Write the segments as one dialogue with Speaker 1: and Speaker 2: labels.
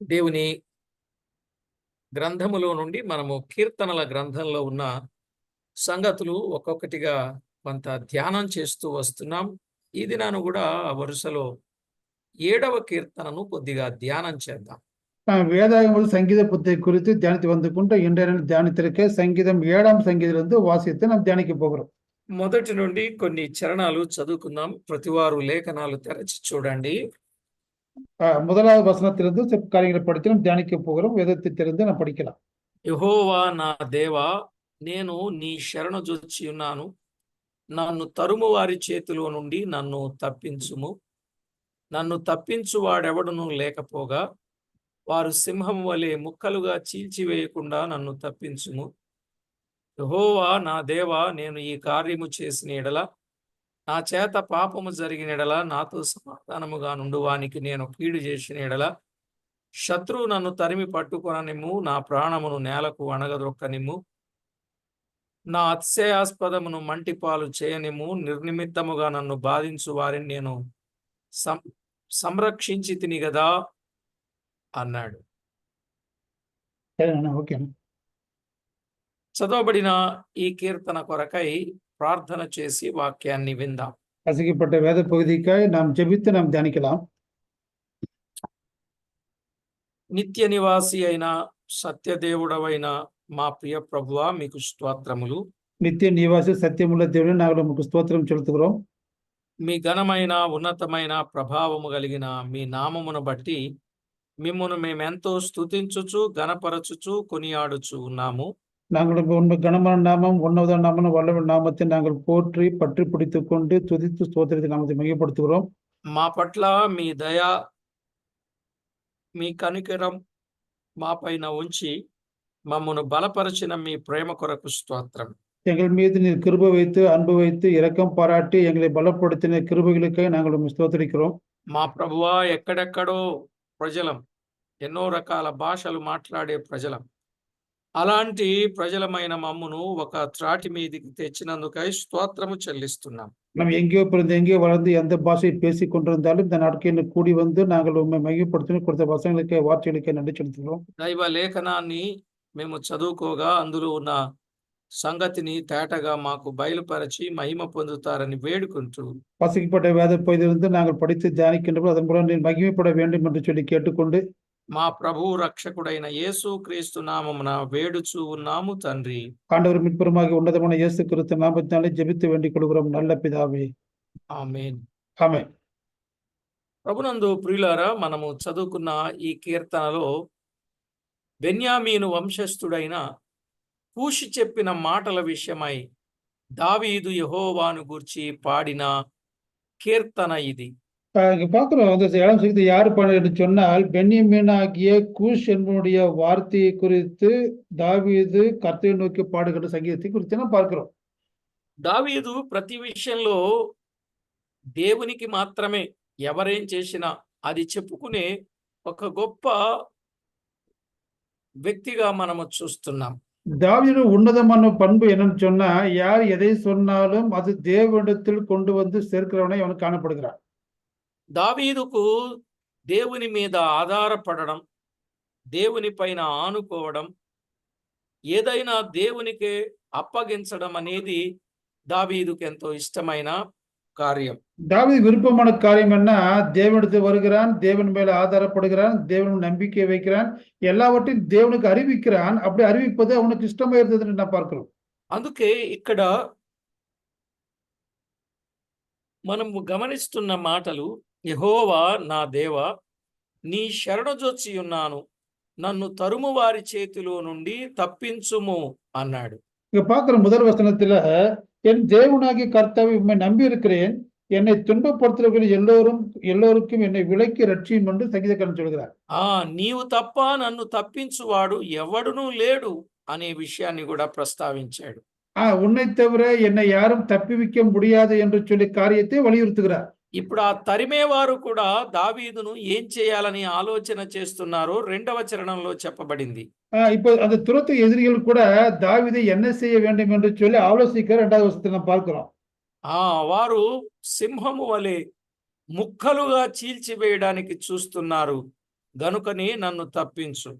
Speaker 1: దేవుని గ్రంథములో నుండి మనము కీర్తనల గ్రంథంలో ఉన్న సంగతులు ఒక్కొక్కటిగా కొంత ధ్యానం చేస్తూ వస్తున్నాం. ఈ దినాన కూడా ఆ వరుసలో 7వ కీర్తనను కొద్దిగా ధ్యానం చేద్దాం.
Speaker 2: வேதாகம சங்கீத புத்தகம் குறித்து தியானித்து வந்து கொண்டு இன்றைய தியானத்திற்கு சங்கீதம் 7ஆம் சங்கீதத்திலிருந்து வாசித்து நாம் தியானிக்க போகிறோம்.
Speaker 1: మొదటి నుండి కొన్ని చరణాలు చదువుకుందాం. ప్రతివారు లేఖనాలు తెరచి చూడండి.
Speaker 2: முதலாவது வசனத்திலிருந்து சில காரியங்களை படித்து நாம் தியானிக்க போகிறோம். வேதத்தை தெரிந்து நாம் படிக்கலாம்.
Speaker 1: యెహోవా నా దేవా, నేను నీ శరణు జొచ్చి ఉన్నాను. నన్ను తరుము వారి చేతిలో నుండి నన్ను తప్పించుము. నన్ను తప్పించువాడెవడును లేకపోగా వారు సింహం వలె ముక్కలుగా చీల్చివేయకుండా నన్ను తప్పించుము. యెహోవా నా దేవా, నేను ఈ కార్యము చేసిన ఎడల, నా చేత పాపము జరిగిన ఎడల, నాతో సమాధానముగా నుండువానికి నేను కీడు చేసిన ఎడల, శత్రువు నన్ను తరిమి పట్టుకొననిమ్ము, నా ప్రాణమును నేలకు అణగదొక్కనిమ్ము, నా అతిశయాస్పదమును మంటిపాలు చేయనిమ్ము, నిర్నిమిత్తముగా నన్ను బాధించు వారిని నేను సంరక్షించి తిని గదా అన్నాడు.
Speaker 2: ఓకే,
Speaker 1: చదవబడిన ఈ కీర్తన కొరకై ప్రార్థన చేసి వాక్యాన్ని విందాం.
Speaker 2: వాసిக்கப்பட்ட వేద పகுதிக்காய் நாம் ஜெபித்து நாம் தியானிக்கலாம்.
Speaker 1: నిత్య నివాసి అయిన సత్యదేవుడవైన మా ప్రియ ప్రభువా, మీకు స్తోత్రములు.
Speaker 2: నిత్య నివాసి సత్యముల దేవుని నాగలు మీకు స్తోత్రం చెల్లుతుகிறோம்.
Speaker 1: మీ ఘనమైన ఉన్నతమైన ప్రభావము కలిగిన మీ నామమును బట్టి మిమ్మును మేమెంతో స్తుతించుచు గణపరచుచు కొనియాడుచు ఉన్నాము.
Speaker 2: நாங்கள் கனமான நாமம் உன்னத நாமம் வல்லவன் நாமத்தை நாங்கள் போற்றி பற்றி பிடித்துக் கொண்டு துதித்து ஸ்தோத்திரத்தை நாமத்தை மையப்படுத்துகிறோம்.
Speaker 1: మా పట్ల మీ దయ, మీ కనికరం మా పైన ఉంచి మమ్మను బలపరిచిన మీ ప్రేమ కొరకు స్తోత్రం.
Speaker 2: எங்கள் மீது நீர் கிருபை வைத்து அன்பு வைத்து இரக்கம் பாராட்டி எங்களை பலப்படுத்தின கிருபைகளுக்காக நாங்கள் ஸ்தோத்திரிக்கிறோம்.
Speaker 1: మా ప్రభువా, ఎక్కడెక్కడో ప్రజలం, ఎన్నో రకాల భాషలు మాట్లాడే ప్రజలం. అలాంటి ప్రజలమైన మమ్మును ఒక త్రాటి మీదికి తెచ్చినందుకై స్తోత్రము చెల్లిస్తున్నాం.
Speaker 2: நாம் எங்கேயோ பிறந்து எங்கேயோ வளர்ந்து எந்த பாஷையை பேசிக் கொண்டிருந்தாலும் இந்த நாட்களில் கூடி வந்து நாங்கள் உண்மை மையப்படுத்தி கொடுத்த வசனங்களுக்கே வார்த்தைகளுக்கே நன்றி செலுத்துகிறோம்.
Speaker 1: దైవ లేఖనాన్ని మేము చదువుకోగా అందులో ఉన్న సంగతిని తేటగా మాకు బయలుపరచి మహిమ పొందుతారని వేడుకుంటూ,
Speaker 2: வாசிக்கப்பட்ட வேத பகுதியிலிருந்து நாங்கள் படித்து தியானிக்கின்றபோது அதன் மூலம் நீர் மகிமைப்பட வேண்டும் என்று சொல்லி கேட்டுக்கொண்டு
Speaker 1: మా ప్రభు రక్షకుడైన యేసు క్రీస్తు నామమున వేడుచు ఉన్నాము తండ్రి.
Speaker 2: ஆண்டவர் மீட்பருமாகிய ఉన్నతమైన యేసు క్రీస్తు నామమునాலே జెబిత్తు వేண்டிக் கொள்கிறோம் நல்ல பிதாவே,
Speaker 1: ఆమేన్.
Speaker 2: ఆమేన్.
Speaker 1: ప్రభునందు ప్రియులారా, మనము చదువుకున్న ఈ కీర్తనలో బెన్యామీను వంశస్థుడైన కూషి చెప్పిన మాటల విషయమై దావీదు యెహోవాను గూర్చి పాడిన కీర్తన ఇది.
Speaker 2: இங்க பாக்குறோம், அந்த 7ஆம் சங்கீதத்தை யாரு பாடினு சொன்னால் பென்யமீனாகிய கூஷ் என்பவனுடைய வார்த்தையை குறித்து தாவீது கர்த்தரை நோக்கி பாடுகிற சங்கீதத்தை குறித்து நாம் பார்க்கிறோம்.
Speaker 1: దావీదు ప్రతి విషయంలో దేవునికి మాత్రమే ఎవరేం చేసినా అది చెప్పుకునే ఒక గొప్ప వ్యక్తిగా మనము చూస్తున్నాం.
Speaker 2: தாவீது உன்னதமான பண்பு என்னன்னு சொன்னா, யார் எதை சொன்னாலும் அது தேவனிடத்தில் கொண்டு வந்து சேர்க்கிறவனை அவன் காணப்படுகிறான்.
Speaker 1: దావీదుకు దేవుని మీద ఆధారపడడం, దేవుని పైన ఆనుకోవడం, ఏదైనా దేవునికి అప్పగించడం అనేది దావీదుకు ఎంతో ఇష్టమైన కార్యం.
Speaker 2: தாவீது விருப்பமான காரியம் என்ன? தேவனிடத்தில் வருகிறான், தேவன் மேல ஆதாரப்படுகிறான், தேவன் நம்பிக்கை வைக்கிறான், எல்லாவற்றையும் தேவனுக்கு அறிவிக்கிறான். அப்படி அறிவிப்பது அவனுக்கு இஷ்டமா இருந்ததுன்னு நான் பார்க்கிறோம்.
Speaker 1: అందుకే ఇక్కడ మనము గమనిస్తున్న మాటలు, యెహోవా నా దేవా, నీ శరణుజొచ్చి ఉన్నాను, నన్ను తరుము వారి చేతిలో నుండి తప్పించుము అన్నాడు.
Speaker 2: இங்க பார்க்கிற முதல் வசனத்துல, என் தேவனாகிய கர்த்தாவை உம்மை நம்பி இருக்கிறேன், என்னை துன்பப்படுத்துகிறவர்கள் எல்லோருக்கும் என்னை விலக்கி ரட்சியும் என்று சங்கீதக்காரன் சொல்கிறார்.
Speaker 1: నీవు తప్ప నన్ను తప్పించువాడు ఎవడునూ లేడు అనే విషయాన్ని కూడా ప్రస్తావించాడు.
Speaker 2: உன்னை தவிர என்னை யாரும் தப்பிவிக்க முடியாது என்று சொல்லி காரியத்தை வலியுறுத்துகிறார்.
Speaker 1: ఇప్పుడు ఆ తరిమేవారు కూడా దావీదును ఏం చేయాలని ఆలోచన చేస్తున్నారో 2వ చరణంలో చెప్పబడింది.
Speaker 2: இப்போ அந்த துரத்து எதிரிகள் கூட தாவீதை என்ன செய்ய வேண்டும் என்று சொல்லி ஆலோசிக்கிற 2வது வசனத்தை நாம் பார்க்கிறோம்.
Speaker 1: వారు సింహము వలె ముక్కలుగా చీల్చివేయడానికి చూస్తున్నారు గనుకనే నన్ను తప్పించు.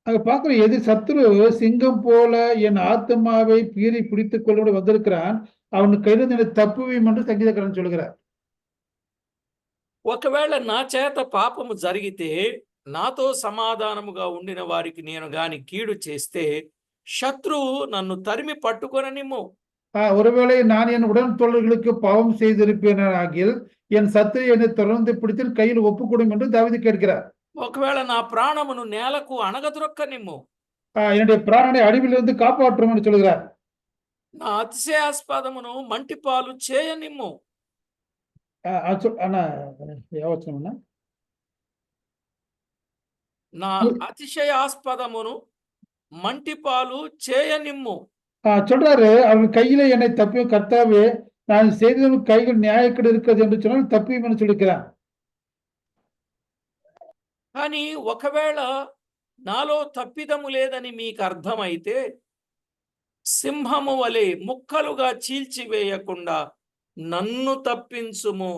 Speaker 2: அங்க பார்க்கிறோம் எது சத்துரு சிங்கம் போல என் ஆத்துமாவை பீறி பிடித்துக் கொள்ள வந்திருக்கிறான். அவன் கையிலிருந்து என்னை தப்புவியும் என்று சங்கீதக்காரன் சொல்கிறார்.
Speaker 1: ఒకవేళ నా చేత పాపము జరిగితే నాతో సమాధానముగా ఉండిన వారికి నేను గాని కీడు చేస్తే శత్రువు నన్ను తరిమి పట్టుకొననిమ్ము.
Speaker 2: ஒருவேளை நான் என் உடன் தோழர்களுக்கு பாவம் செய்திருப்பேனாகில் என் சத்துரு என்னை தொடர்ந்து பிடித்து கையில் ஒப்புக்கொடும் என்று தாவீது கேட்கிறார்.
Speaker 1: ఒకవేళ నా ప్రాణమును నేలకు అణగద్రొక్కనిమ్ము.
Speaker 2: என்னுடைய பிராணனை அழிவிலிருந்து காப்பாற்றும் என்று சொல்கிறார்.
Speaker 1: నా అతిశయాస్పదమును మంటిపాలు చేయనిమ్ము.
Speaker 2: అన్నా ఏవచ్చునన్నా
Speaker 1: నా అతిశయాస్పదమును మంటిపాలు చేయనిమ్ము.
Speaker 2: சொல்றாரு அவர்கள் கையில என்னை தப்பியும் கர்த்தாவே நான் செய்தது கைகள் நியாயக்கேடு இருக்கிறது என்று சொன்னால் தப்பியும் என்று சொல்லிக்கிறான்.
Speaker 1: కానీ ఒకవేళ నాలో తప్పిదము లేదని మీకు అర్థమైతే సింహము వలె ముక్కలుగా చీల్చివేయకుండా నన్ను తప్పించుము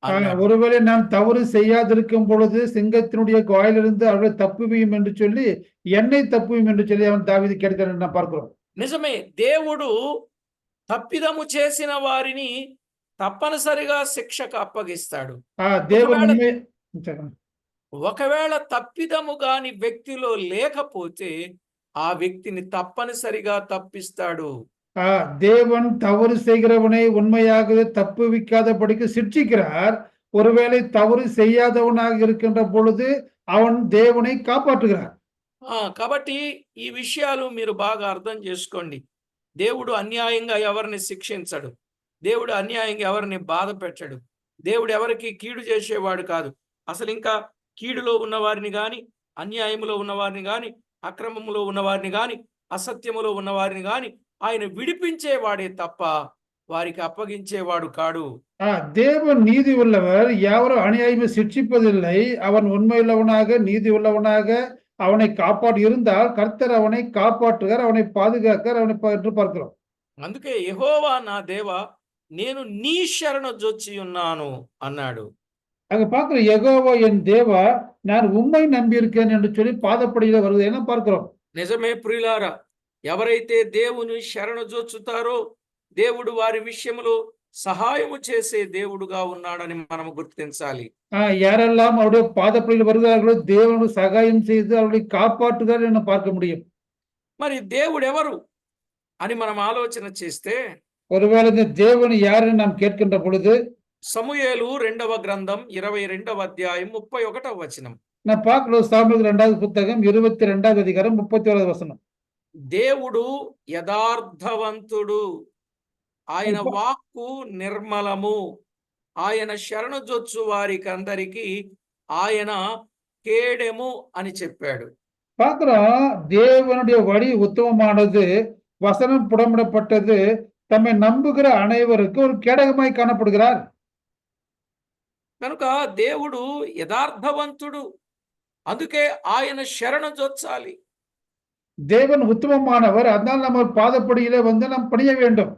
Speaker 1: అన్నాడు.
Speaker 2: ஒருவேளை நான் தவறு செய்யாதிருக்கும் பொழுது சிங்கத்தினுடைய வாயிலிருந்து அவளை தப்புவியும் என்று சொல்லி என்னை தப்புவியும் என்று சொல்லி அவன் தாவீது கேட்கிறான் நான் பார்க்கிறோம்.
Speaker 1: నిజమే, దేవుడు తప్పిదము చేసిన వారిని తప్పనిసరిగా శిక్షకు అప్పగిస్తాడు.
Speaker 2: దేవుడు
Speaker 1: ఒకవేళ తప్పిదము గాని వ్యక్తిలో లేకపోతే ఆ వ్యక్తిని తప్పనిసరిగా తప్పిస్తాడు.
Speaker 2: தேவன் தவறு செய்கிறவனை உண்மையாக தப்புவிக்காதபடிக்கு சிட்சிக்கிறார். ஒருவேளை தவறு செய்யாதவனாக இருக்கின்ற பொழுது அவன் தேவனை காப்பாற்றுகிறார்.
Speaker 1: కాబట్టి ఈ విషయాలు మీరు బాగా అర్థం చేసుకోండి. దేవుడు అన్యాయంగా ఎవరిని శిక్షించడు. దేవుడు అన్యాయంగా ఎవరిని బాధ పెట్టడు. దేవుడు ఎవరికి కీడు చేసేవాడు కాదు. అసలు ఇంకా కీడులో ఉన్నవారిని గాని, అన్యాయములో ఉన్నవారిని గాని, అక్రమములో ఉన్నవారిని గాని, అసత్యములో ఉన్నవారిని గాని ఆయన విడిపించేవాడే తప్ప వారికి అప్పగించేవాడు కాడు.
Speaker 2: தேவன் நீதி உள்ளவர், யாவரும் அநியாயமே சிட்சிப்பதில்லை. அவன் உண்மையுள்ளவனாக நீதி உள்ளவனாக அவனை காப்பாற்றி இருந்தால் கர்த்தர் அவனை காப்பாற்றுகிறார், அவனை பாதுகாக்கிறார், அவனை என்று பார்க்கிறோம்.
Speaker 1: అందుకే యెహోవా నా దేవా నేను నీ శరణు జొచ్చి ఉన్నాను అన్నాడు.
Speaker 2: அங்க பார்க்கிற யெகோவா என் தேவா நான் உம்மை நம்பியிருக்கேன் என்று சொல்லி பாதப்படியில வருவதை பார்க்கிறோம்.
Speaker 1: నిజమే ప్రియులారా, ఎవరైతే దేవుని శరణు జొచ్చుతారో దేవుడు వారి విషయంలో సహాయము చేసే దేవుడుగా ఉన్నాడని మనం గుర్తించాలి.
Speaker 2: யாரெல்லாம் அவருடைய பாதப்படியில் வருகிறார்களோ தேவனுக்கு சகாயம் செய்து அவர்களை காப்பாற்றுகிறார் என்று பார்க்க முடியும்.
Speaker 1: మరి దేవుడు ఎవరు అని మనం ఆలోచన చేస్తే
Speaker 2: ஒருவேளை இந்த தேவன் யாருன்னு நாம் கேட்கின்ற பொழுது
Speaker 1: సమూయేలు 2వ గ్రంథం 22వ అధ్యాయం 31వ వచనం.
Speaker 2: நான் பார்க்கிறோம் சாமுவேல் 2வது புத்தகம் 22வது அதிகாரம் 31வது వచనం.
Speaker 1: దేవుడు యథార్థవంతుడు, ఆయన వాక్కు నిర్మలము, ఆయన శరణు జొచ్చు వారికి అందరికీ ఆయన కేడెము అని చెప్పాడు.
Speaker 2: பார்க்கிறோம் தேவனுடைய வழி உத்தமமானது, வசனம் புடமிடப்பட்டது, தம்மை நம்புகிற அனைவருக்கும் ஒரு கேடகமாய் காணப்படுகிறார்.
Speaker 1: కనుక దేవుడు యథార్థవంతుడు, అందుకే ఆయన శరణు జొచ్చాలి.
Speaker 2: தேவன் உத்தமமானவர், அதனால் நம்ம பாதப்படியிலே வந்து நாம் பணிய வேண்டும்.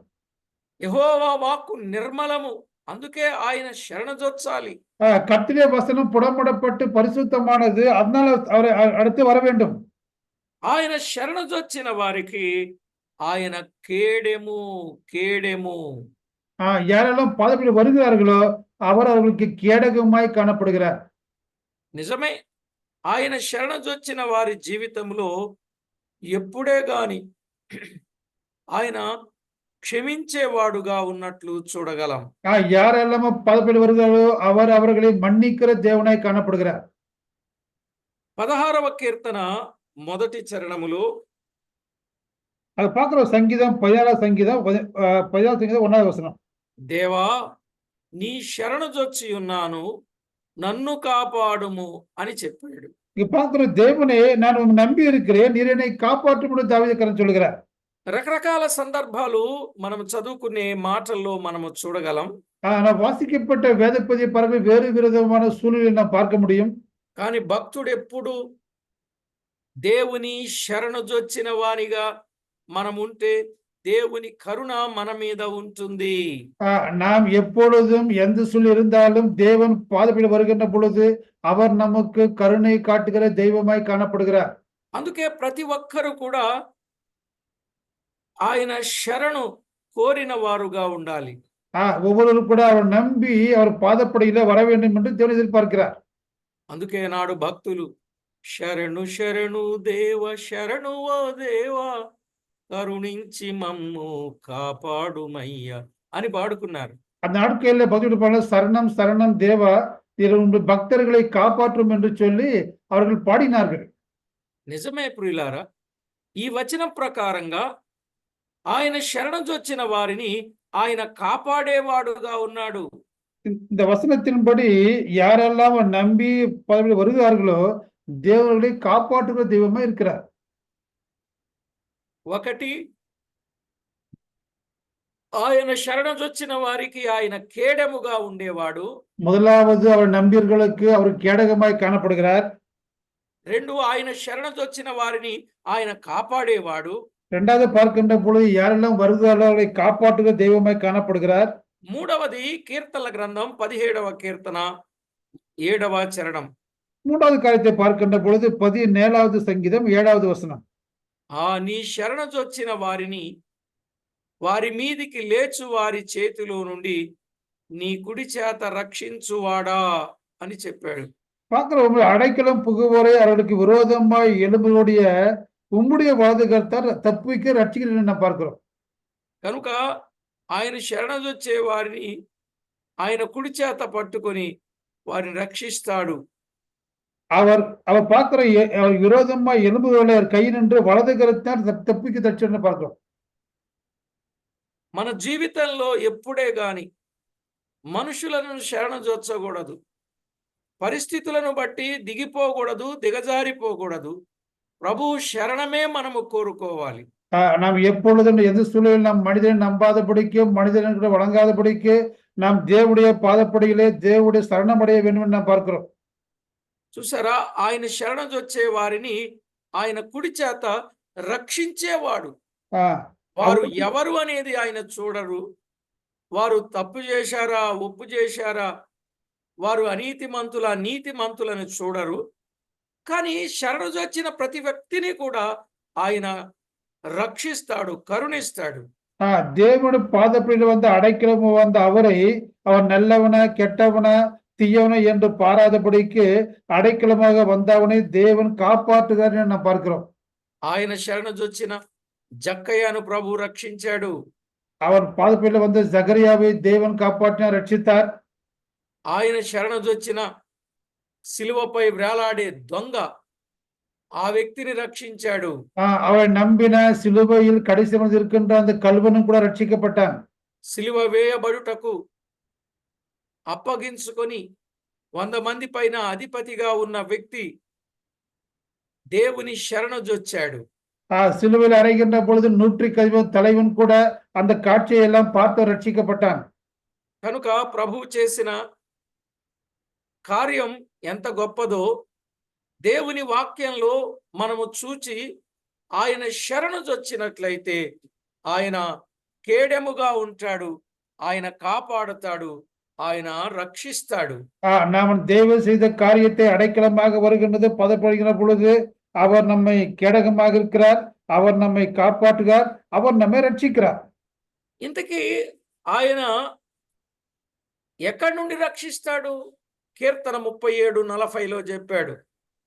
Speaker 1: యెహోవా వాక్కు నిర్మలము, అందుకే ఆయన శరణు జొచ్చాలి.
Speaker 2: கர்த்தருடைய வசனம் புடமிடப்பட்டு பரிசுத்தமானது, அதனால அவரை அடுத்து வர வேண்டும்.
Speaker 1: ఆయన శరణు జొచ్చిన వారికి ఆయన కేడెము కేడెము.
Speaker 2: யாரெல்லாம் பாதப்படியில் வருகிறார்களோ அவர் அவர்களுக்கு கேடகமாய் காணப்படுகிறார்.
Speaker 1: నిజమే, ఆయన శరణు జొచ్చిన వారి జీవితంలో ఎప్పుడే గాని ఆయన క్షమించేవాడుగా ఉన్నట్లు చూడగలం.
Speaker 2: யாரெல்லாம் பாதப்படியில் வருகிறார்களோ அவர் அவர்களை மன்னிக்கிற தேவனாய் காணப்படுகிறார்.
Speaker 1: 16వ కీర్తన మొదటి చరణములో
Speaker 2: அது பார்க்கிறோம். சங்கீதம் 14 சங்கீதம் 1வது வசனம்.
Speaker 1: దేవా నీ శరణు జొచ్చి ఉన్నాను, నన్ను కాపాడుము అని చెప్పాడు.
Speaker 2: இங்க பார்க்கிற தேவனே நான் உம்மை நம்பி இருக்கிறேன், நீர் என்னை காப்பாற்றும் என்று தாவீதுக்காரன் சொல்கிறார்.
Speaker 1: రకరకాల సందర్భాలు మనం చదువుకునే మాటల్లో మనము చూడగలం.
Speaker 2: நான் வாசிக்கப்பட்ட வேதப்பதிய பறவை வேறு விதமான சூழ்நிலை நாம் பார்க்க முடியும்.
Speaker 1: కానీ భక్తుడు ఎప్పుడు దేవుని శరణు జొచ్చిన వానిగా మనం ఉంటే దేవుని కరుణ మన మీద ఉంటుంది.
Speaker 2: நாம் எப்பொழுதும் எந்த சூழல் இருந்தாலும் தேவன் பாதபடியில் வருகின்ற பொழுது அவர் நமக்கு கருணை காட்டுகிற தெய்வமாய் காணப்படுகிறார்.
Speaker 1: అందుకే ప్రతి ఒక్కరు కూడా ఆయన శరణు కోరిన వారుగా ఉండాలి.
Speaker 2: ஒவ்வொருவரும் கூட அவர் நம்பி அவர் பாதப்படியில வர வேண்டும் என்று தேவன் எதிர்பார்க்கிறார்.
Speaker 1: అందుకే నాడు భక్తులు శరణు శరణు దేవ శరణు ఓ దేవా కరుణించి మమ్ము కాపాడుమయ్యా అని పాడుకున్నారు.
Speaker 2: அந்த நாட்களில் பக்தியோடு பாட சரணம் சரணம் தேவா இது உங்கள் பக்தர்களை காப்பாற்றும் என்று சொல்லி அவர்கள் பாடினார்கள்.
Speaker 1: నిజమే ప్రియులారా, ఈ వచనం ప్రకారంగా ఆయన శరణొచ్చిన వారిని ఆయన కాపాడేవాడుగా ఉన్నాడు.
Speaker 2: இந்த வசனத்தின்படி யாரெல்லாம் நம்பி பதவியில் வருகிறார்களோ தேவர்களை காப்பாற்றுகிற தெய்வமா இருக்கிறார்.
Speaker 1: ఒకటి, ఆయన శరణొచ్చిన వారికి ఆయన కేడముగా ఉండేవాడు.
Speaker 2: முதலாவது அவர் நம்பியர்களுக்கு அவர் கேடகமாய் காணப்படுகிறார்.
Speaker 1: రెండు, ఆయన శరణొచ్చిన వారిని ఆయన కాపాడేవాడు.
Speaker 2: இரண்டாவது பார்க்கின்ற பொழுது யாரெல்லாம் வருகிறார்களோ அவர்களை காப்பாற்றுகிற தெய்வமாய் காணப்படுகிறார்.
Speaker 1: మూడవది కీర్తనల గ్రంథం 17వ కీర్తన 7వ చరణం.
Speaker 2: மூன்றாவது காரியத்தை பார்க்கின்ற பொழுது 17வது சங்கீதம் 7வது வசனம்.
Speaker 1: నీ శరణొచ్చిన వారిని వారి మీదికి లేచు వారి చేతిలో నుండి నీ కుడి చేత రక్షించువాడా అని చెప్పాడు.
Speaker 2: பார்க்கிறோம், அடைக்கலம் புகுவோரை அவர்களுக்கு விரோதமாய் எழும்புடைய உம்முடைய வலதுகரத்தால் தப்பிக்க ரட்சிக்கிறேன் நாம் பார்க்கிறோம்.
Speaker 1: కనుక ఆయన శరణొచ్చే వారిని ఆయన కుడి చేత పట్టుకొని వారిని రక్షిస్తాడు.
Speaker 2: அவர் பார்க்கிற அவர் விரோதமாய் எழும்புகளை கை நின்று வலதுகரத்தால் தப்பிக்க தட்சன்னு பார்க்கிறோம்.
Speaker 1: మన జీవితంలో ఎప్పుడే గాని మనుషులను శరణొచ్చకూడదు. పరిస్థితులను బట్టి దిగిపోకూడదు, దిగజారిపోకూడదు. ప్రభువు శరణమే మనము కోరుకోవాలి.
Speaker 2: நாம் எப்பொழுதும் எந்த சூழலில் நாம் மனிதனை நம்பாதபடிக்கும் மனிதனுக்கு வழங்காதபடிக்கு நாம் தேவனுடைய பாதப்படியிலே தேவனுடைய சரணமடைய வேண்டும் என்று நாம் பார்க்கிறோம்.
Speaker 1: చూసారా, ఆయన శరణొచ్చే వారిని ఆయన కుడి చేత రక్షించేవాడు. వారు ఎవరు అనేది ఆయన చూడరు. వారు తప్పు చేశారా, ఒప్పు చేశారా, వారు నీతిమంతులను చూడరు. కానీ శరణొచ్చిన ప్రతి వ్యక్తిని కూడా ఆయన రక్షిస్తాడు, కరుణిస్తాడు.
Speaker 2: தேவனுடைய பாதப்படியில் வந்து அடைக்கலம் வந்த அவரை அவர் நல்லவன கெட்டவன தீயவன என்று பாராதபடிக்கு அடைக்கலமாக வந்தவனை தேவன் காப்பாற்றுகிறார் என்று நாம் பார்க்கிறோம்.
Speaker 1: ఆయన శరణొచ్చిన జక్కయ్యను ప్రభు రక్షించాడు.
Speaker 2: அவர் பாதப்படியில் வந்த ஜகரியாவை தேவன் காப்பாற்றினார், ரட்சித்தார்.
Speaker 1: ఆయన శరణొచ్చిన సిలువపై వేలాడే దొంగ ఆ వ్యక్తిని రక్షించాడు.
Speaker 2: அவரை நம்பின சிலுவையில் கடைசி இருக்கின்ற அந்த கல்வனும் கூட ரட்சிக்கப்பட்டான்.
Speaker 1: సిలువ వేయబడుటకు అప్పగించుకొని 100 మంది పైన అధిపతిగా ఉన్న వ్యక్తి దేవుని శరణొచ్చాడు.
Speaker 2: சிலுவையில் அறைகின்ற பொழுது 110 தலைவன் கூட அந்த காட்சியை எல்லாம் பார்த்து ரட்சிக்கப்பட்டான்.
Speaker 1: కనుక ప్రభువు చేసిన కార్యం ఎంత గొప్పదో దేవుని వాక్యంలో మనము చూచి ఆయన శరణొచ్చినట్లయితే ఆయన కేడెముగా ఉంటాడు, ఆయన కాపాడుతాడు, ఆయన రక్షిస్తాడు.
Speaker 2: நாம் தேவன் செய்த காரியத்தை அடைக்கலமாக வருகின்றது பதப்படுகிற பொழுது அவர் நம்மை கேடகமாக இருக்கிறார், அவர் நம்மை காப்பாற்றுகிறார், அவர் நம்மை ரட்சிக்கிறார்.
Speaker 1: ఇంతకీ ఆయన ఎక్కడి నుండి రక్షిస్తాడు? కీర్తన 37:40లో చెప్పాడు.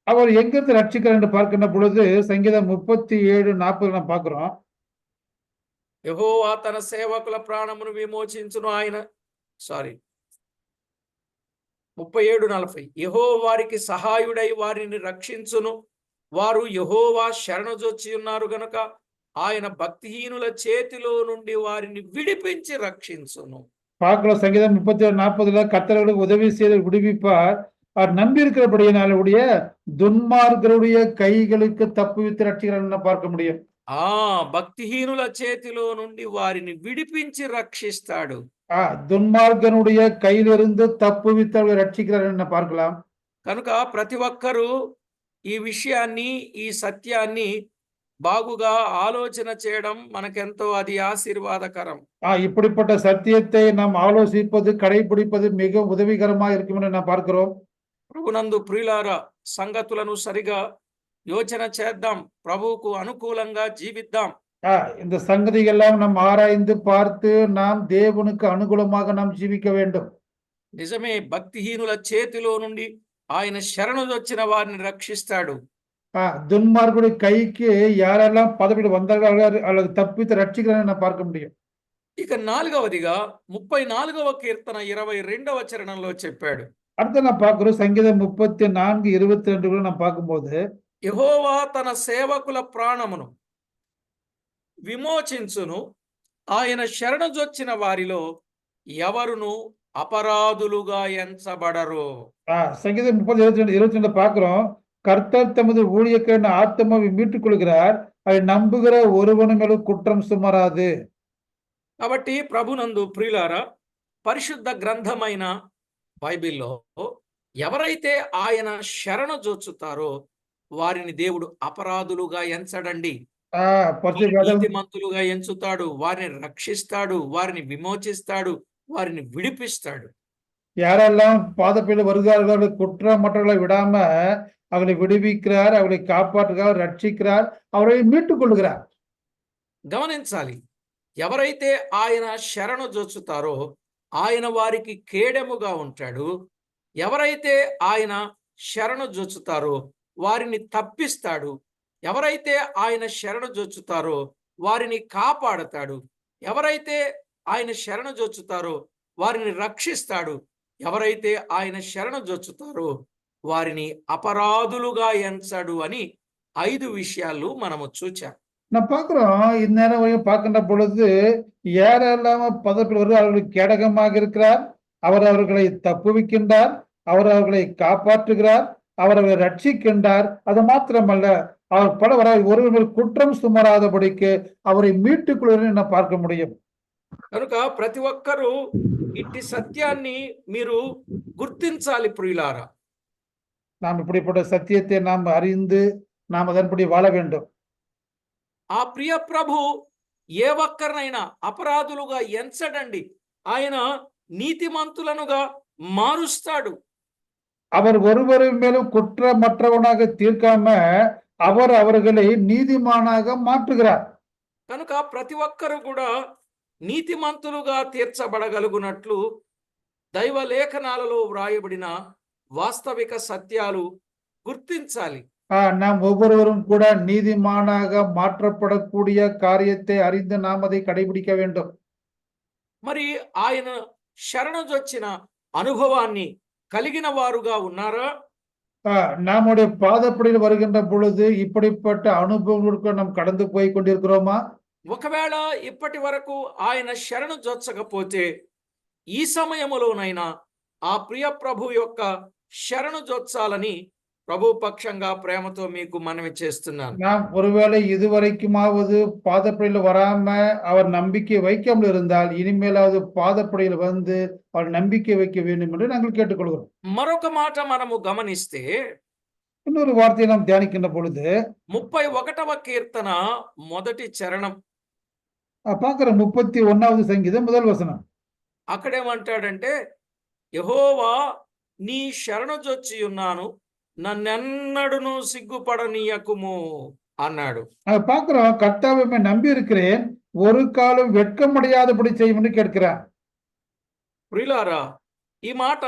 Speaker 2: அவர் எங்கிருந்து ரட்சிக்கிறார் என்று பார்க்கின்ற பொழுது சங்கீதம் 37:40 நாம் பார்க்கிறோம்.
Speaker 1: యెహోవా తన సేవకుల ప్రాణమును విమోచించును. 37:40 యెహోవా వారికి సహాయుడై వారిని రక్షించును. వారు యెహోవా శరణొచ్చి ఉన్నారు గనుక ఆయన భక్తిహీనుల చేతిలో నుండి వారిని విడిపించి రక్షించును.
Speaker 2: பார்க்கலாம், சங்கீதம் 37:40 கர்த்தர்களுக்கு உதவி செய்து விடுவிப்பார், அவர் நம்பி இருக்கிறபடியினாலுடைய துன்மார்க்கருடைய கைகளுக்கு தப்புவித்து ரட்சிக்கிறார் பார்க்க முடியும்.
Speaker 1: భక్తిహీనుల చేతిలో నుండి వారిని విడిపించి రక్షిస్తాడు.
Speaker 2: துன்மார்க்கனுடைய கையிலிருந்து தப்புவித்து ரட்சிக்கிறார் என்று பார்க்கலாம்.
Speaker 1: కనుక ప్రతి ఒక్కరూ ఈ విషయాన్ని, ఈ సత్యాన్ని బాగుగా ఆలోచన చేయడం మనకెంతో అది ఆశీర్వాదకరం.
Speaker 2: இப்படிப்பட்ட சத்தியத்தை நாம் ஆலோசிப்பது கடைபிடிப்பது மிகவும் உதவிகரமாக இருக்கும் என்று நாம் பார்க்கிறோம்.
Speaker 1: ప్రభునందు ప్రియులారా, సంగతులను సరిగా యోచన చేద్దాం, ప్రభువుకు అనుకూలంగా జీవిద్దాం.
Speaker 2: இந்த సంగతిగెல்லாம் நாம் ఆరాய்ந்து பார்த்து நாம் దేవునికి అనుగుణமாக நாம் జీవిக்க வேண்டும்.
Speaker 1: నిజమే, భక్తిహీనుల చేతిలో నుండి ఆయన శరణుదొచ్చిన వారిని రక్షిస్తాడు.
Speaker 2: துன்மார்க்குடைய கைக்கு யாரெல்லாம் பதவியில் வந்தார்கள் அல்லது தப்பித்து ரட்சிக்கிறான்னு நான் பார்க்க முடியும்.
Speaker 1: ఇక నాలుగవదిగా 34వ కీర్తన 22వ చరణంలో చెప్పాడు.
Speaker 2: அடுத்து நான் பார்க்கிறோம் సంగీతం 34:22 కూడా நான் பார்க்கும்போது,
Speaker 1: యెహోవా తన సేవకుల ప్రాణమును విమోచించును, ఆయన శరణుజొచ్చిన వారిలో ఎవరును అపరాధులుగా ఎంచబడరు.
Speaker 2: సంగీతం 30:22 பார்க்கிறோம், கர்த்தர் தமது ஊழியக்காரன் ஆத்மாவை மீட்டுக் கொள்கிறார், அதை நம்புகிற ஒருவனு மேலும் குற்றம் சுமராது.
Speaker 1: కాబట్టి ప్రభునందు ప్రియులారా, పరిశుద్ధ గ్రంథమైన బైబిల్లో ఎవరైతే ఆయన శరణు జొచ్చుతారో వారిని దేవుడు అపరాధులుగా ఎంచడండి. నీతిమంతులుగా ఎంచుతాడు, వారిని రక్షిస్తాడు, వారిని విమోచిస్తాడు, వారిని విడిపిస్తాడు.
Speaker 2: யாரெல்லாம் பாதப்படியில் வருகிறார்களோ குற்றமற்றவர்களை விடாம அவர்களை விடுவிக்கிறார், அவர்களை காப்பாற்றுகிறார், ரட்சிக்கிறார், அவரை மீட்டுக் கொள்கிறார்.
Speaker 1: గమనించాలి, ఎవరైతే ఆయన శరణు జొచ్చుతారో ఆయన వారికి కేడెముగా ఉంటాడు. ఎవరైతే ఆయన శరణు జొచ్చుతారో వారిని తప్పిస్తాడు. ఎవరైతే ఆయన శరణు జొచ్చుతారో వారిని కాపాడతాడు. ఎవరైతే ఆయన శరణు జొచ్చుతారో వారిని రక్షిస్తాడు. ఎవరైతే ఆయన శరణు జొచ్చుతారో వారిని అపరాధులుగా ఎంచడు అని 5 విషయాలు మనము చూచాం.
Speaker 2: நான் பார்க்கிறோம், இந்நேரம் பார்க்கின்ற பொழுது யாரெல்லாம் பதப்பில் வருது அவர்களுக்கு கேடகமாக இருக்கிறார், அவர் அவர்களை தப்புவிக்கின்றார், அவர் அவர்களை காப்பாற்றுகிறார், அவர் அவர்களை ரட்சிக்கின்றார். அது மாத்திரமல்ல, அவர் பலவராய் ஒருவர் குற்றம் சுமராதபடிக்கு அவரை மீட்டுக் கொள்வதை நான் பார்க்க முடியும்.
Speaker 1: కనుక ప్రతి ఒక్కరూ ఇట్టి సత్యాన్ని మీరు గుర్తించాలి ప్రియులారా.
Speaker 2: நாம் இப்படிப்பட்ட சத்தியத்தை நாம் அறிந்து நாம் அதன்படி வாழ வேண்டும்.
Speaker 1: ఆ ప్రియ ప్రభు ఏ ఒక్కరినైనా అపరాధులుగా ఎంచడండి, ఆయన నీతిమంతులనుగా మారుస్తాడు.
Speaker 2: அவர் ஒருவரின் மேலும் குற்றமற்றவனாக தீர்க்காம அவர் அவர்களை நீதிமானாக மாற்றுகிறார்.
Speaker 1: కనుక ప్రతి ఒక్కరు కూడా నీతిమంతులుగా తీర్చబడగలుగునట్లు దైవ లేఖనాలలో వ్రాయబడిన వాస్తవిక సత్యాలు గుర్తించాలి.
Speaker 2: நாம் ஒவ்வொருவரும் கூட நீதிமானாக மாற்றப்படக்கூடிய காரியத்தை அறிந்து நாம் அதை கடைபிடிக்க வேண்டும்.
Speaker 1: మరి ఆయన శరణుజొచ్చిన అనుభవాన్ని కలిగిన వారుగా ఉన్నారా?
Speaker 2: நம்முடைய பாதப்படியில் வருகின்ற பொழுது இப்படிப்பட்ட அனுபவங்களுக்கு நாம் கடந்து போய் கொண்டிருக்கிறோமா?
Speaker 1: ఒకవేళ ఇప్పటి వరకు ఆయన శరణు జొచ్చకపోతే ఈ సమయములోనైనా ఆ ప్రియ ప్రభు యొక్క శరణు జొచ్చాలని ప్రభు పక్షంగా ప్రేమతో మీకు మనవి చేస్తున్నాను.
Speaker 2: நாம் ஒருவேளை இதுவரைக்குமாவது பாதப்படியில் வராம அவர் நம்பிக்கை வைக்காமல் இருந்தால் இனிமேலாவது பாதப்படியில் வந்து அவர் நம்பிக்கை வைக்க வேண்டும் என்று நாங்கள் கேட்டுக்கொள்கிறோம்.
Speaker 1: మరొక మాట మనము గమనిస్తే
Speaker 2: இன்னொரு வார்த்தையை நாம் தியானிக்கின்ற பொழுது
Speaker 1: 31వ కీర్తన మొదటి చరణం
Speaker 2: பார்க்கிறோம், 31வது సంగీతం முதல் వచనం.
Speaker 1: అక్కడేమంటాడంటే, యెహోవా నీ శరణు జొచ్చి ఉన్నాను, నన్నెన్నడును సిగ్గుపడనీయకుము అన్నాడు.
Speaker 2: பார்க்கிறோம், கர்த்தாவை நம்பி இருக்கிறேன், ஒரு காலம் வெட்கமடையாதபடி செய்யும் என்று கேட்கிறார்.
Speaker 1: ప్రియులారా, ఈ మాట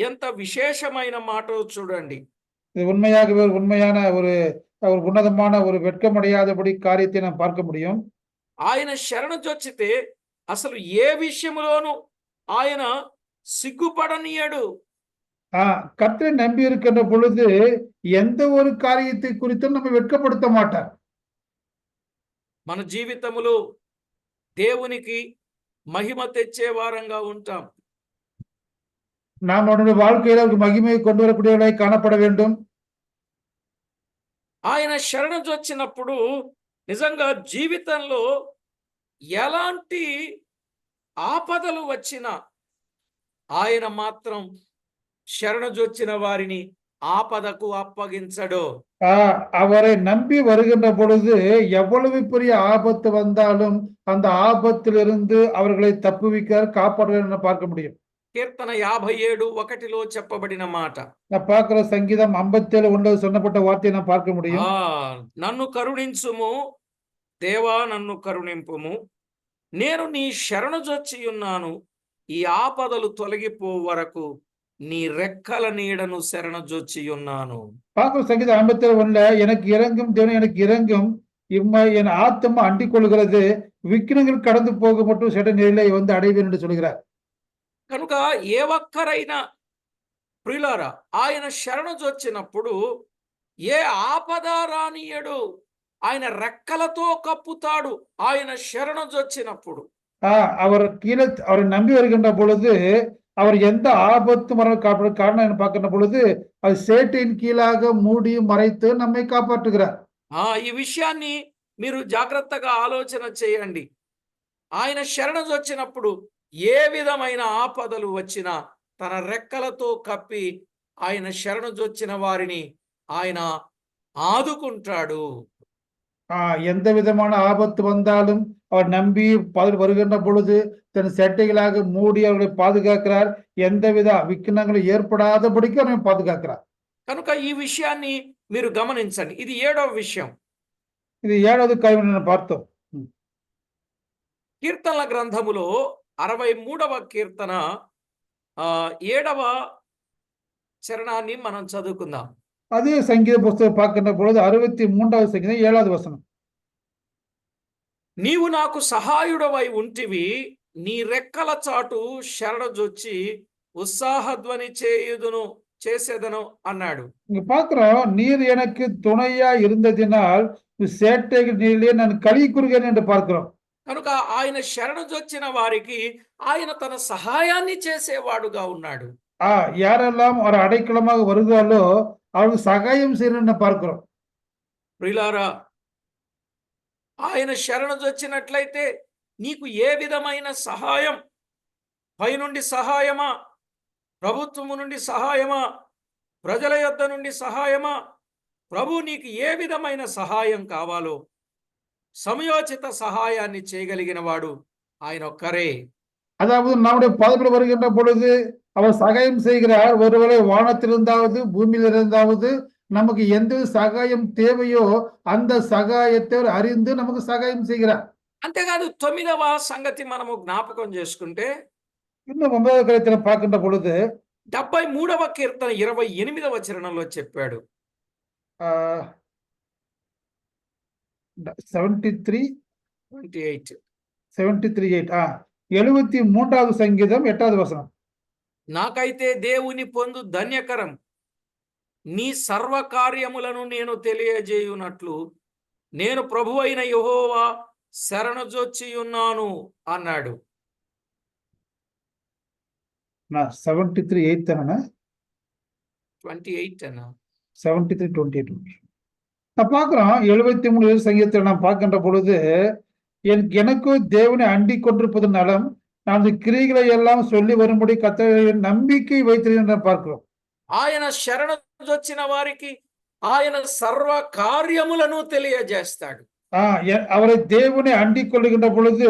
Speaker 1: ఎంత విశేషమైన మాటో చూడండి.
Speaker 2: இது உண்மையாகவே உண்மையான ஒரு ఉన్నతமான ஒரு வெட்கமடையாதபடி காரியத்தை நாம் பார்க்க முடியும்.
Speaker 1: ఆయన శరణు జొచ్చితే అసలు ఏ విషయంలోనూ ఆయన సిగ్గుపడనీయడు.
Speaker 2: கர்த்தரை நம்பி இருக்கின்ற பொழுது எந்த ஒரு காரியத்தை குறித்தும் நம்ம வெட்கப்படுத்த மாட்டார்.
Speaker 1: మన జీవితములో దేవునికి మహిమ తెచ్చే వారంగా ఉంటాం.
Speaker 2: நாம் அவருடைய வாழ்க்கையில ஒரு மகிமையை கொண்டு வரக்கூடியவர்களாய் காணப்பட வேண்டும்.
Speaker 1: ఆయన శరణు జొచ్చినప్పుడు నిజంగా జీవితంలో ఎలాంటి ఆపదలు వచ్చినా ఆయన మాత్రం శరణు జొచ్చిన వారిని ఆపదకు అప్పగించడు.
Speaker 2: அவரை நம்பி வருகின்ற பொழுது எவ்வளவு பெரிய ஆபத்து வந்தாலும் அந்த ஆபத்திலிருந்து அவர்களை தப்புவிக்கிறார், காப்பாற்றுகிறார் பார்க்க முடியும்.
Speaker 1: కీర్తన 57:1 చెప్పబడిన మాట.
Speaker 2: நான் பார்க்கிற சங்கீதம் 57:1 சொன்னப்பட்ட வார்த்தையை நான் பார்க்க முடியும்.
Speaker 1: నన్ను కరుణించుము దేవా, నన్ను కరుణింపుము, నేను నీ శరణు జొచ్చి ఉన్నాను, ఈ ఆపదలు తొలగిపో వరకు నీ రెక్కల నీడను శరణజొచ్చి ఉన్నాను.
Speaker 2: பார்க்கிற சங்கீதம் 57:1 எனக்கு இறங்கும் தேவனே, எனக்கு இறங்கும், என் ஆத்மா அண்டிக் கொள்கிறது, விக்கினங்கள் கடந்து போக மட்டும் செட நிலை வந்து அடைவேன் என்று சொல்கிறார்.
Speaker 1: కనుక ఏ ఒక్కరైనా ప్రియులారా ఆయన శరణజొచ్చినప్పుడు ఏ ఆపద రానియడు, ఆయన రెక్కలతో కప్పుతాడు. ఆయన శరణజొచ్చినప్పుడు
Speaker 2: அவர் கீழே அவரை நம்பி வருகின்ற பொழுது அவர் எந்த ஆபத்து மரணம் காப்பாற்ற காரணம் என்ன பார்க்கின்ற பொழுது அது சேட்டின் கீழாக மூடி மறைத்து நம்மை காப்பாற்றுகிறார்.
Speaker 1: ఈ విషయాన్ని మీరు జాగ్రత్తగా ఆలోచన చేయండి. ఆయన శరణజొచ్చినప్పుడు ఏ విధమైన ఆపదలు వచ్చినా తన రెక్కలతో కప్పి ఆయన శరణజొచ్చిన వారిని ఆయన ఆదుకుంటాడు.
Speaker 2: எந்த விதமான ஆபத்து வந்தாலும் அவர் நம்பி வருகின்ற பொழுது தன் சேட்டைகளாக மூடி அவர்களை பாதுகாக்கிறார். எந்தவித விக்கினங்களும் ஏற்படாதபடிக்கு அவரை பாதுகாக்கிறார்.
Speaker 1: కనుక ఈ విషయాన్ని మీరు గమనించండి. ఇది 7వ విషయం.
Speaker 2: ఇది 7வது కాര്യം பார்த்தோம்.
Speaker 1: కీర్తనల గ్రంథములో 63వ కీర్తన 7వ చరణాన్ని మనం చదువుకుందాం.
Speaker 2: அதே சங்கீத புஸ்தகம் பார்க்கின்ற பொழுது 63வது சங்கீதம் 7வது வசனம்.
Speaker 1: నీవు నాకు సహాయుడవై ఉంటివి, నీ రెక్కల చాటు శరణజొచ్చి ఉత్సాహధ్వని చేసేదను అన్నాడు.
Speaker 2: இங்க பார்க்கிறோம், நீர் எனக்கு துணையா இருந்ததினால் சேட்டைகள் நீரிலே நான் களி கூறுகிறேன் என்று பார்க்கிறோம்.
Speaker 1: కనుక ఆయన శరణజొచ్చిన వారికి ఆయన తన సహాయాన్ని చేసేవాడుగా ఉన్నాడు.
Speaker 2: யாரெல்லாம் ஒரு அடைக்கலமாக வருகிறாரோ அவருக்கு సహాయం చేయనని பார்க்கிறோம்.
Speaker 1: ప్రియులారా, ఆయన శరణజొచ్చినట్లయితే నీకు ఏ విధమైన సహాయం, పైనుండి సహాయమా, ప్రభుత్వము నుండి సహాయమా, ప్రజల యొద్ద నుండి సహాయమా, ప్రభు నీకు ఏ విధమైన సహాయం కావాలో సమయోచిత సహాయాన్ని చేయగలిగిన వాడు ఆయన ఒక్కరే.
Speaker 2: அதாவது நம்முடைய பாதையில் வருகின்ற பொழுது அவர் சகாயம் செய்கிறார். ஒருவேளை வானத்திலிருந்தாவது பூமியிலிருந்தாவது நமக்கு எந்த సహాయం தேவையோ அந்த సహాయத்தை அறிந்து நமக்கு సహాయం செய்கிறார்.
Speaker 1: అంతేకాదు 9వ సంగతి మనము జ్ఞాపకం చేసుకుంటే
Speaker 2: இன்னும் 9వ కార్యక్రమం பார்க்கின்ற பொழுது
Speaker 1: 73వ కీర్తన 28వ చరణంలో చెప్పాడు.
Speaker 2: 73:8 73వ సంగీతం 8వ వచనం.
Speaker 1: నాకైతే దేవుని పొందు ధన్యకరం, నీ సర్వ కార్యములను నేను తెలియజేయునట్లు నేను ప్రభువైన యెహోవా శరణజొచ్చి ఉన్నాను అన్నాడు.
Speaker 2: 73:8 అన్నా
Speaker 1: 28 అన్నా
Speaker 2: 73:28 நான் பார்க்கிறோம். 73 சங்கீதத்தில் நாம் பார்க்கின்ற பொழுது எனக்கு தேவனை அண்டிக் கொண்டிருப்பது நலம், நான் கிரிகளை எல்லாம் சொல்லி வரும்படி கர்த்தரை நம்பிக்கை வைத்திருக்கிறேன் பார்க்கிறோம்.
Speaker 1: ఆయన శరణజొచ్చిన వారికి ఆయన సర్వ కార్యములను తెలియజేస్తాడు.
Speaker 2: அவரை தேவனை அண்டிக் கொள்ளுகின்ற பொழுது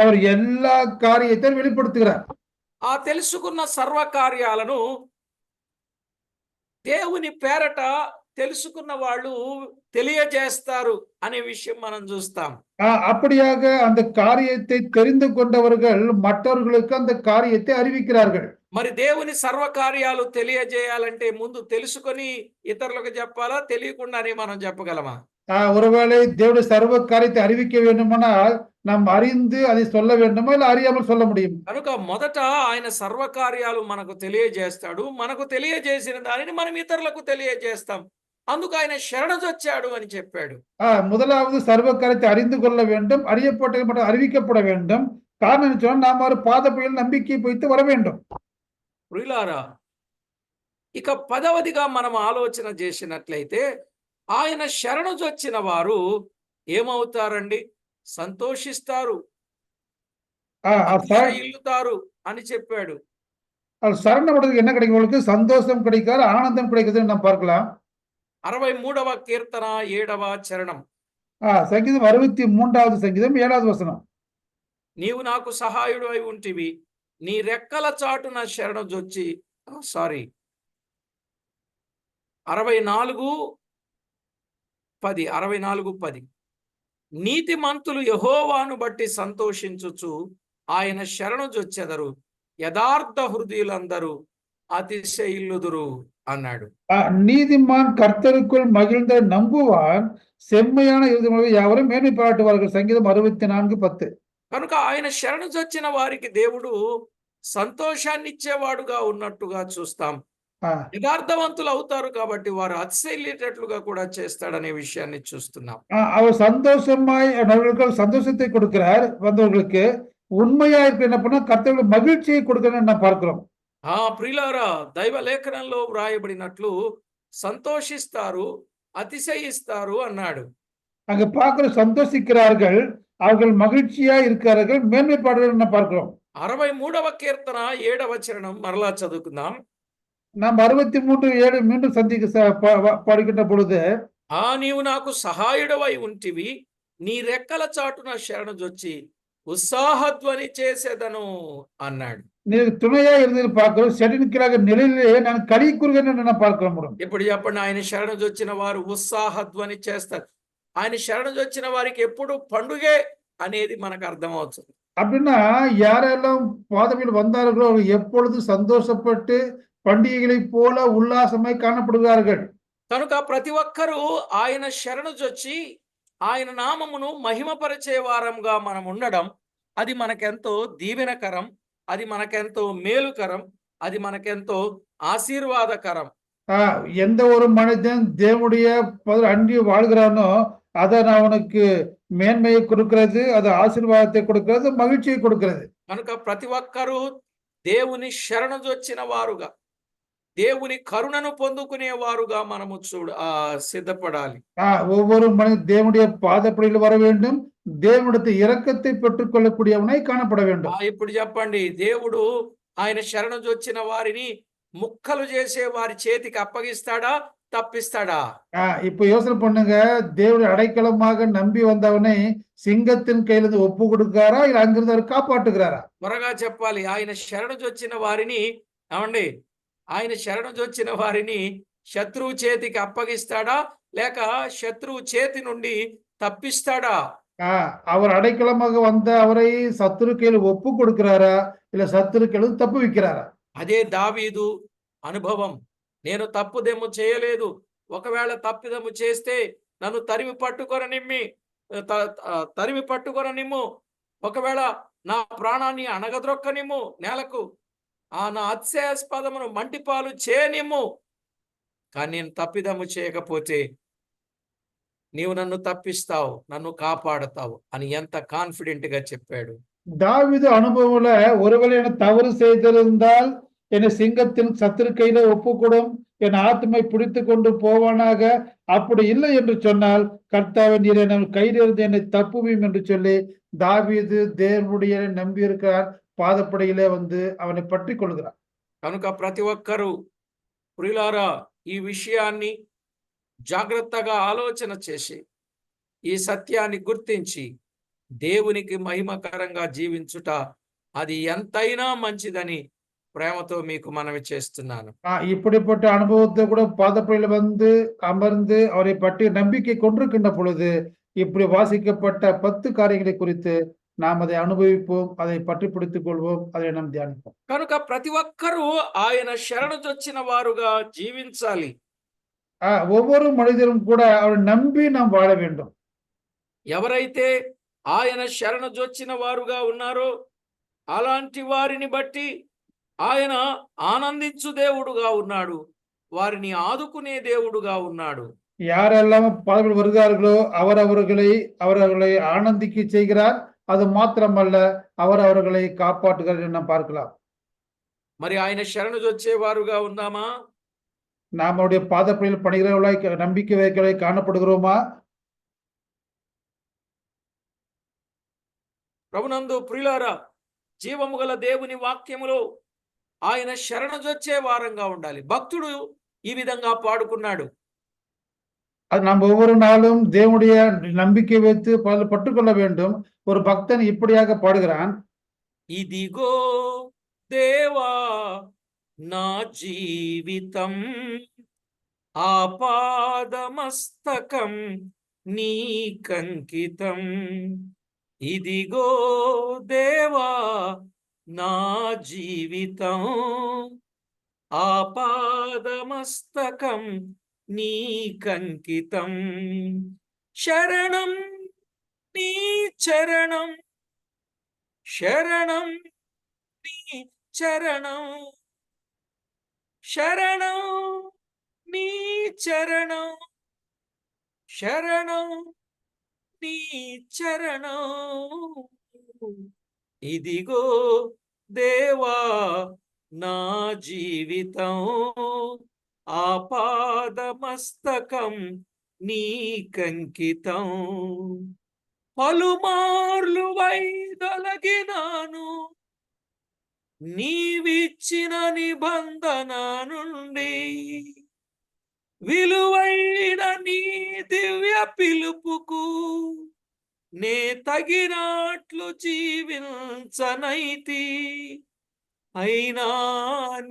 Speaker 2: அவர் எல்லா காரியத்தை வெளிப்படுத்துகிறார்.
Speaker 1: ఆ తెలుసుకున్న సర్వ కార్యాలను దేవుని పేరట తెలుసుకున్న వాళ్ళు తెలియజేస్తారు అనే విషయం మనం చూస్తాం.
Speaker 2: அப்படியாக அந்த காரியத்தை தெரிந்து கொண்டவர்கள் மற்றவர்களுக்கு அந்த காரியத்தை அறிவிக்கிறார்கள்.
Speaker 1: మరి దేవుని సర్వ కార్యాలు తెలియజేయాలంటే ముందు తెలుసుకొని ఇతరులకు చెప్పాలా, తెలియకుండానే మనం చెప్పగలమా?
Speaker 2: ஒருவேளை தேவனுடைய சர்வ காரியத்தை அறிவிக்க வேண்டுமானால் நாம் அறிந்து அதை சொல்ல வேண்டுமா, இல்ல அறியாமல் சொல்ல முடியும்?
Speaker 1: కనుక మొదట ఆయన సర్వ కార్యాలు మనకు తెలియజేస్తాడు. మనకు తెలియజేసిన దానిని మనం ఇతరులకు తెలియజేస్తాం. అందుకు ఆయన శరణజొచ్చాడు అని చెప్పాడు.
Speaker 2: முதலாவது சர்வ காரியத்தை அறிந்து கொள்ள வேண்டும், அறியப்பட்ட மற்றும் அறிவிக்கப்பட வேண்டும். காரணம் சொன்னால் நாம் ஒரு பாதப்பையில் நம்பிக்கை வைத்து வர வேண்டும்.
Speaker 1: ప్రియులారా, ఇక 10వదిగా మనం ఆలోచన చేసినట్లయితే ఆయన శరణజొచ్చిన వారు ఏమవుతారండి? సంతోషిస్తారు, ఇల్లుతారు అని చెప్పాడు.
Speaker 2: அது சரணப்படுறதுக்கு என்ன கிடைக்கும்? உங்களுக்கு சந்தோஷம் கிடைக்காது, ஆனந்தம் கிடைக்குதுன்னு நாம் பார்க்கலாம்.
Speaker 1: 63వ కీర్తన 7వ చరణం.
Speaker 2: சங்கீதம் 63வது சங்கீதம் 7வது வசனம்.
Speaker 1: నీవు నాకు సహాయుడవై ఉంటివి, నీ రెక్కల చాటున శరణుజొచ్చి సారీ 64:10 నీతిమంతులు యెహోవాను బట్టి సంతోషించుచు ఆయన శరణుజొచ్చెదరు, యథార్థ హృదయులందరూ అతిశయిల్లుదురు అన్నాడు.
Speaker 2: நீதிமான் கர்த்தருக்குள் மகிழ்ந்த நம்புவான், செம்மையான இருதயமுள்ள யாவரும் மேன்மை பாராட்டுவார்கள். சங்கீதம் 64:10.
Speaker 1: కనుక ఆయన శరణుజొచ్చిన వారికి దేవుడు సంతోషాన్ని ఇచ్చేవాడుగా ఉన్నట్టుగా చూస్తాం. యథార్థవంతులు అవుతారు కాబట్టి వారు అతిశయిల్లేటట్లుగా కూడా చేస్తాడనే విషయాన్ని చూస్తున్నాం.
Speaker 2: அவர் சந்தோஷமாய் அவர்களுக்கு சந்தோஷத்தை கொடுக்கிறார். வந்தவர்களுக்கு உண்மையா இருக்க என்ன பண்ணா கர்த்தருக்கு மகிழ்ச்சியை கொடுக்கணும்னு நான் பார்க்கிறோம்.
Speaker 1: ప్రియులారా, దైవ లేఖనంలో వ్రాయబడినట్లు సంతోషిస్తారు, అతిశయిస్తారు అన్నాడు.
Speaker 2: அங்க பார்க்கிற சந்தோஷிக்கிறார்கள், அவர்கள் மகிழ்ச்சியா இருக்கிறார்கள், மேன்மை பாடுகிறார்கள் பார்க்கிறோம்.
Speaker 1: 63వ కీర్తన 7వ చరణం మరలా చదువుకుందాం.
Speaker 2: நாம் 63:7 மீண்டும் படிக்கின்ற பொழுது,
Speaker 1: నీవు నాకు సహాయుడవై ఉంటివి, నీ రెక్కల చాటున శరణుజొచ్చి ఉత్సాహధ్వని చేసేదను అన్నాడు.
Speaker 2: నీకు துணையா இருந்து பார்க்கிறோம். செடினிக்கிறாக நிலையிலே நான் களி கூறுகிறேன் நான் பார்க்கிறோம்.
Speaker 1: ఇప్పుడు చెప్పండి, ఆయన శరణుజొచ్చిన వారు ఉత్సాహధ్వని చేస్తారు. ఆయన శరణుజొచ్చిన వారికి ఎప్పుడు పండుగే అనేది మనకు అర్థమవుతుంది.
Speaker 2: அப்படின்னா யாரெல்லாம் பாதமையில் வந்தார்களோ அவர்கள் எப்பொழுது சந்தோஷப்பட்டு பண்டிகைகளை போல உல்லாசமாய் காணப்படுகிறார்கள்.
Speaker 1: కనుక ప్రతి ఒక్కరూ ఆయన శరణుజొచ్చి ఆయన నామమును మహిమపరిచే వారంగా మనం ఉండడం, అది మనకెంతో దీవెనకరం, అది మనకెంతో మేలుకరం, అది మనకెంతో ఆశీర్వాదకరం.
Speaker 2: எந்த ஒரு மனிதன் தேவனுடைய அன்றி வாழ்கிறானோ அதன் அவனுக்கு மேன்மையை கொடுக்கிறது, அது ஆசீர்வாதத்தை கொடுக்கிறது, மகிழ்ச்சியை கொடுக்கிறது.
Speaker 1: కనుక ప్రతి ఒక్కరూ దేవుని శరణుజొచ్చిన వారుగా, దేవుని కరుణను పొందుకునే వారుగా మనము సిద్ధపడాలి.
Speaker 2: ஒவ்வொரு மனிதன் தேவனுடைய பாதப்படியில் வர வேண்டும், దేవుడితో இரக்கத்தை பெற்றுக் கொள்ளக்கூடியவனாய் காணப்பட வேண்டும்.
Speaker 1: ఇప్పుడు చెప్పండి, దేవుడు ఆయన శరణుజొచ్చిన వారిని ముక్కలు చేసే వారి చేతికి అప్పగిస్తాడా, తప్పిస్తాడా?
Speaker 2: இப்ப யோசனை பண்ணுங்க, దేవుడి అடைக்கலமாக நம்பி வந்தவனை సింగத்தின் கையிலிருந்து ఒప్పు கொடுக்கிறாரா, இல்ல அங்கிருந்து அவர் காப்பாற்றுகிறாரா?
Speaker 1: త్వరగా చెప్పాలి. ఆయన శరణుజొచ్చిన వారిని ఏమండి, ఆయన శరణుజొచ్చిన వారిని శత్రువు చేతికి అప్పగిస్తాడా, లేక శత్రువు చేతి నుండి తప్పిస్తాడా?
Speaker 2: அவர் అடைக்கலமாக வந்த அவரை சத்துரு கையில் ఒప్పు கொடுக்கிறாரா, இல்ல சத்துரு கையில் தப்பு வைக்கிறாரா?
Speaker 1: అదే దావీదు అనుభవం. నేను తప్పుదేమో చేయలేదు, ఒకవేళ తప్పిదము చేస్తే నన్ను తరిమి పట్టుకొననిమ్ము, ఒకవేళ నా ప్రాణాన్ని అణగద్రొక్కనిమ్ము నేలకు, నా అతిశయాస్పదమును మంటిపాలు చేయనిమ్ము, కానీ నేను తప్పిదము చేయకపోతే నీవు నన్ను తప్పిస్తావు, నన్ను కాపాడతావు అని ఎంత కాన్ఫిడెంట్ గా చెప్పాడు.
Speaker 2: தாவீது அனுபவம்ல ஒருவேளை என தவறு செய்திருந்தால் என்னை சிங்கத்தின் சத்துரு கையில ஒப்புக்கூடும், என் ஆத்மை பிடித்து கொண்டு போவானாக. அப்படி இல்லை என்று சொன்னால் கர்த்தாவே நீர் என் கையிலிருந்து என்னை தப்புவீம் என்று சொல்லி தாவீது தேவனுடைய நம்பி இருக்கிறார். పాదపడిలే வந்து அவனை పట్టి కొలుகிறார்.
Speaker 1: కనుక ప్రతి ఒక్కరూ ప్రియులారా ఈ విషయాన్ని జాగ్రత్తగా ఆలోచన చేసి ఈ సత్యాన్ని గుర్తించి దేవునికి మహిమకరంగా జీవించుట అది ఎంతైనా మంచిదని ప్రేమతో మీకు మనవి చేస్తున్నాను.
Speaker 2: இப்படிப்பட்ட அனுபவத்தை கூட பாதப்படியில வந்து அமர்ந்து அவரை பற்றி நம்பிக்கை கொண்டிருக்கின்ற பொழுது இப்படி வாசிக்கப்பட்ட 10 காரியங்களை குறித்து நாம் அதை அனுபவிப்போம், அதை பற்றி பிடித்துக் கொள்வோம், அதை நாம் தியானிப்போம்.
Speaker 1: కనుక ప్రతి ఒక్కరూ ఆయన శరణుజొచ్చిన వారుగా జీవించాలి.
Speaker 2: ஒவ்வொரு மனிதரும் கூட அவரை நம்பி நாம் வாழ வேண்டும்.
Speaker 1: ఎవరైతే ఆయన శరణుజొచ్చిన వారుగా ఉన్నారో అలాంటి వారిని బట్టి ఆయన ఆనందించు దేవుడుగా ఉన్నాడు, వారిని ఆదుకునే దేవుడుగా ఉన్నాడు.
Speaker 2: யாரெல்லாம் பாதப்படி வருகிறார்களோ அவர்களை ஆனந்திக்க செய்கிறார். அது மாத்திரமல்ல, அவர்களை காப்பாற்றுகிறார் என்று நாம் பார்க்கலாம்.
Speaker 1: మరి ఆయన శరణుజొచ్చేవారుగా ఉందామా?
Speaker 2: நாம் அவருடைய பாதப்படியில் பணிகிறவர்களாய் நம்பிக்கை வைக்கிறவர்களாய் காணப்படுகிறோமா?
Speaker 1: ప్రభునందు ప్రియులారా, జీవము గల దేవుని వాక్యములో ఆయన శరణుజొచ్చే వారంగా ఉండాలి. భక్తుడు ఈ విధంగా పాడుకున్నాడు.
Speaker 2: அது நம்ம ஒவ்வொரு நாளும் தேவனுடைய நம்பிக்கை வைத்து பட்டுக்கொள்ள வேண்டும். ஒரு பக்தன் இப்படியாக பாடுகிறான்.
Speaker 1: ఇదిగో దేవా నా జీవితం ఆపాదమస్తకం నీకంకితం. ఇదిగో దేవా నా జీవితం ఆపాదమస్తకం నీకంకితం. శరణం నీ చరణం, శరణం నీ చరణం, శరణం నీ చరణం, శరణం నీ చరణం. ఇదిగో దేవా నా జీవితం ఆపాదమస్తకం నీకంకితం. పలుమార్లు వైదొలగినాను నీవిచ్చిన నిబంధన నుండి, విలువైన నీ దివ్య పిలుపుకు నే తగినట్లు జీవించనైతి. అయినా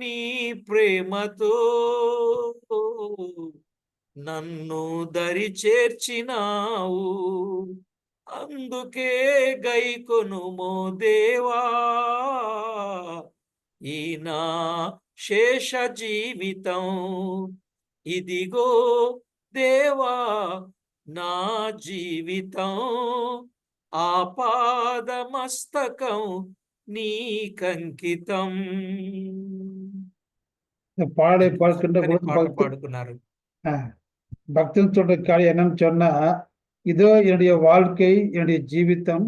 Speaker 1: నీ ప్రేమతో నన్ను దరి చేర్చినావు, అందుకే గైకొనుమో దేవా ఈ నా శేష జీవితం. ఇదిగో దేవా నా జీవితం ఆపాదమస్తకం నీకంకితం.
Speaker 2: பாடை பார்க்கின்ற பொழுது
Speaker 1: పాట పాడుకున్నారు.
Speaker 2: பக்தன் சொல்ற காரியம் என்னன்னு சொன்னா, இதோ என்னுடைய வாழ்க்கை, என்னுடைய ஜீவிతం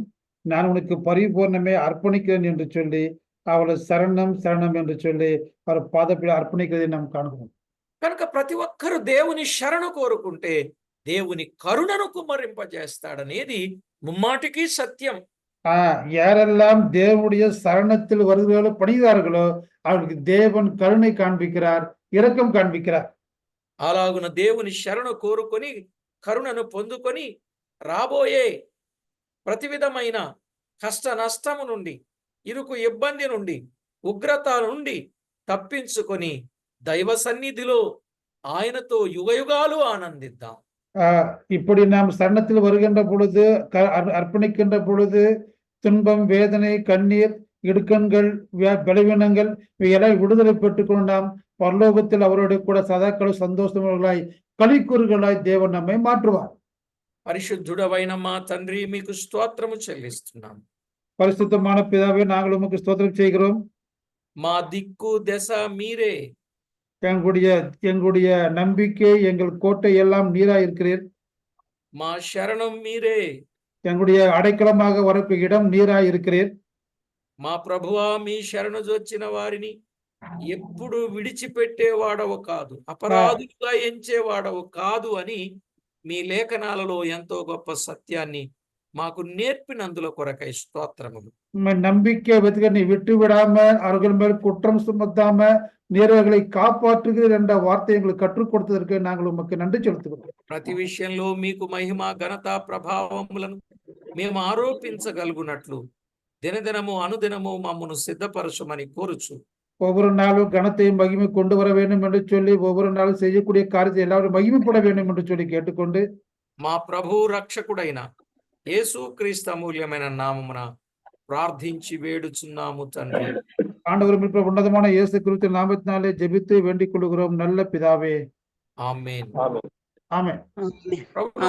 Speaker 2: நான் உனக்கு பரிபூர்ணமே அர்ப்பணிக்கிறேன் என்று சொல்லி அவளை சரணம் சரணம் என்று சொல்லி அவர் பாதப்படி அர்ப்பணிக்கிறதை நாம் காண்கிறோம்.
Speaker 1: కనుక ప్రతి ఒక్కరు దేవుని శరణు కోరుకుంటే దేవుని కరుణను కుమ్మరింపజేస్తాడనేది ముమ్మాటికి సత్యం.
Speaker 2: யாரெல்லாம் தேவனுடைய சரணத்தில் வருகிறார்களோ பணிகிறார்களோ அவர்களுக்கு தேவன் கருணை காண்பிக்கிறார், இரக்கம் காண்பிக்கிறார்.
Speaker 1: అలాగున దేవుని శరణు కోరుకొని కరుణను పొందుకొని రాబోయే ప్రతి విధమైన కష్ట నష్టము నుండి, ఇరుకు ఇబ్బంది నుండి, ఉగ్రత నుండి తప్పించుకొని దైవ సన్నిధిలో ఆయనతో యుగయుగాలు ఆనందిద్దాం.
Speaker 2: இப்படி நாம் சரணத்தில் வருகின்ற பொழுது, அர்ப்பணிக்கின்ற பொழுது துன்பம், வேதனை, கண்ணீர், இடுக்கண்கள், பலவீனங்கள் இவையெல்லாம் விடுதலை பெற்றுக்கொண்டு நாம் பரலோகத்தில் அவருடைய கூட சதாக்களும் சந்தோஷங்களாய் களிக்கூறுகளாய் தேவன் நம்மை மாற்றுவார்.
Speaker 1: పరిశుద్ధుడవైన మా తండ్రి మీకు స్తోత్రము చెల్లిస్తున్నాం.
Speaker 2: பரிசுத்தமான பிதாவே நாங்கள் உமக்கு ஸ்தோத்திரம் செய்கிறோம்.
Speaker 1: మా దిక్కు దశ మీరే,
Speaker 2: எங்களுடைய நம்பிக்கை, எங்கள் கோட்டை எல்லாம் நீரா இருக்கிறீர்.
Speaker 1: మా శరణం మీరే,
Speaker 2: எங்களுடைய அடைக்கலமாக வரக்கு இடம் நீரா இருக்கிறீர்.
Speaker 1: మా ప్రభువా మీ శరణు జొచ్చిన వారిని ఎప్పుడు విడిచిపెట్టేవాడవు కాదు, అపరాధులుగా ఎంచేవాడవు కాదు అని మీ లేఖనాలలో ఎంతో గొప్ప సత్యాన్ని మాకు నేర్పినందుల కొరకై స్తోత్రములు.
Speaker 2: நம்பிக்கை வைத்துக்க நீ விட்டு விடாம அவர்கள் மேல் குற்றம் சுமத்தாம நேர்வர்களை காப்பாற்றுகிறீர் என்ற வார்த்தை எங்களுக்கு கற்றுக் கொடுத்ததற்கு நாங்கள் உமக்கு நன்றி செலுத்துகிறோம்.
Speaker 1: ప్రతి విషయంలో మీకు మహిమ, ఘనత, ప్రభావములను మేము ఆరోపించగలుగునట్లు దినదినము అనుదినము మమ్మను సిద్ధపరచమని కోరుచు.
Speaker 2: ஒவ்வொரு நாளும் கனத்தையும் மகிமை கொண்டு வர வேண்டும் என்று சொல்லி, ஒவ்வொரு நாளும் செய்யக்கூடிய காரியத்தை எல்லாரும் மகிமைப்பட வேண்டும் என்று சொல்லி கேட்டுக்கொண்டு,
Speaker 1: మా ప్రభు రక్షకుడైన యేసు క్రీస్తు అమూల్యమైన నామమున ప్రార్థించి వేడుచున్నాము తండ్రి.
Speaker 2: ஆண்டவர் மீட்பர் உன்னதமான இயேசு கிறிஸ்து நாமத்தினாலே ஜெபித்து வேண்டிக் கொள்கிறோம் நல்ல பிதாவே.
Speaker 1: ఆమేన్.
Speaker 2: ஆமென்.
Speaker 1: ప్రభు